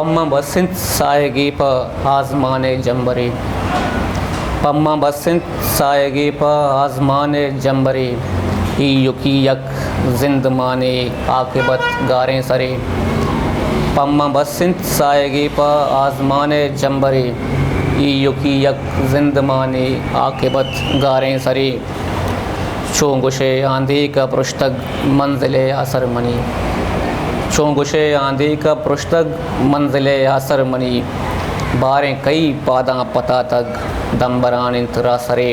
पम्मा बसंत साएगी प आज़माने जंबरे, पम्मा बसंत साएगी प आज़माने जंबरे, ई युकी यक जिंद माने आक़िबत गारें सरे। पम्मा बसंत साएगी प आज़माने जंबरे, ई युकी यक जिंद माने आक़िबत गारें सरे। चोंगुशे आंधी का पृष्ठग मंजिले असर मनी, चोंगुशे आंधी का पृष्ठग मंजिले असर मनी, बारें कई पादा पता तक दम्बरान इंतरा सरे।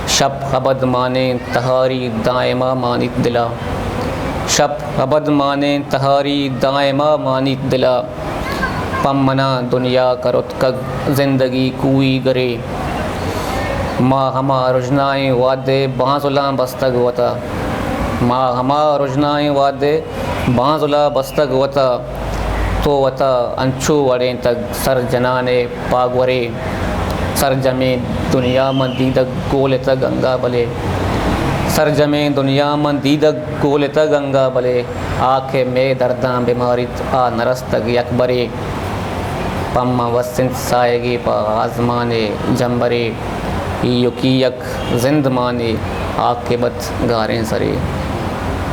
शब अबद माने तहारी दायमा मानित दिला, शब अबद माने तहारी दायमा मानित दिला, पम्मना दुनिया करुतकग ज़िंदगी कुई गरे। माँ हमा रुजनाएँ वादे बाँजुला बस्तग वता, माँ हमा रुजनाएँ वादे बाँजुला बस्तग वता, तो वता अंचू वड़ें तक सर जनाने पागवरे। सर जमे दुनिया में दीदक गोले तक गंगा बले, सर जमे दुनिया में दीदक गोले तक गंगा बले, आखे में दर्दां बीमारित आ नरस तक यकबरे। पम्मा वसंत साएगी प आज़माने जंबरे, युकी यक जिंद माने आक़िबत गारें सरे।